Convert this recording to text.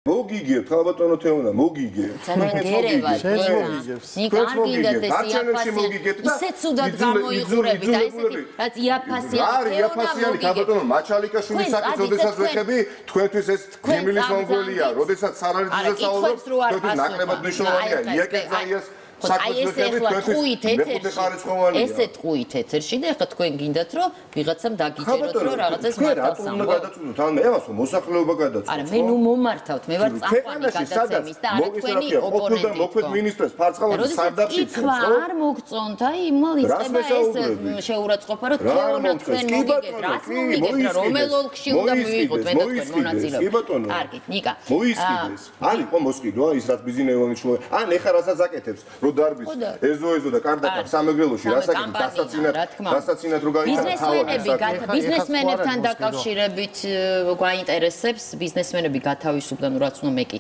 მოგიგებ, ხალბატონო თეონა, მოგიგებ. ძალიან გერევათ, ნიკა, არ გინდათ ეს იაფასიანი. ისეთ ცუდად გამოიყურებით, აი ესეთი, რაც იაფასიანი იაფასიანი, ხალბატონო, მაჩალიკაშვილის საკითხს როდესაც ვეხები, თქვენთვის ეს გემილის მონგოლია, როდესაც სარარიძეზე საუბრობთ, თქვენთვის ნაკლებად მნიშვნელოვანია, იაკეცაიას აი ეს ახლა ტყუით ეთერში ესე ტყუით ეთერში და ახლა თქვენ გინდათ რომ ვიღაცამ დაგიჭიროთ რომ რაღაცას მართავს ამ გადაწყვეტოთ ან მე ამას მოსახლეობა გადაწყვეტს არა მე ნუ მომართავთ მე ვარ წამყვანი გადაცემის და არა თქვენი ოპონენტი მოქმედ მინისტრს ფარცხალებს სარდაფშიც ხო არ მოგწონთ აი იმალ იწყება ეს შეურაცხყოფა რომ თეონა თქვენ მოგიგეთ რას მომიგეთ რა რომელ ოლქში უნდა მივიღოთ მე და თქვენ მონაწილეობა კარგი ნიკა მოისყიდეს არ იყო მოსყიდვა ის რაც ბიზნესმენი შუა ან ეხა რასაც აკეთებს დარბის ეზო და კარდაკარ სამეგრელოში რასაკეთებ დასაცინად რო გაიტანა ბიზნესმენებთან დაკავშირებით გვაინტერესებს ბიზნესმენები გათავისუფლდნენ რაც უნდა მეკითხა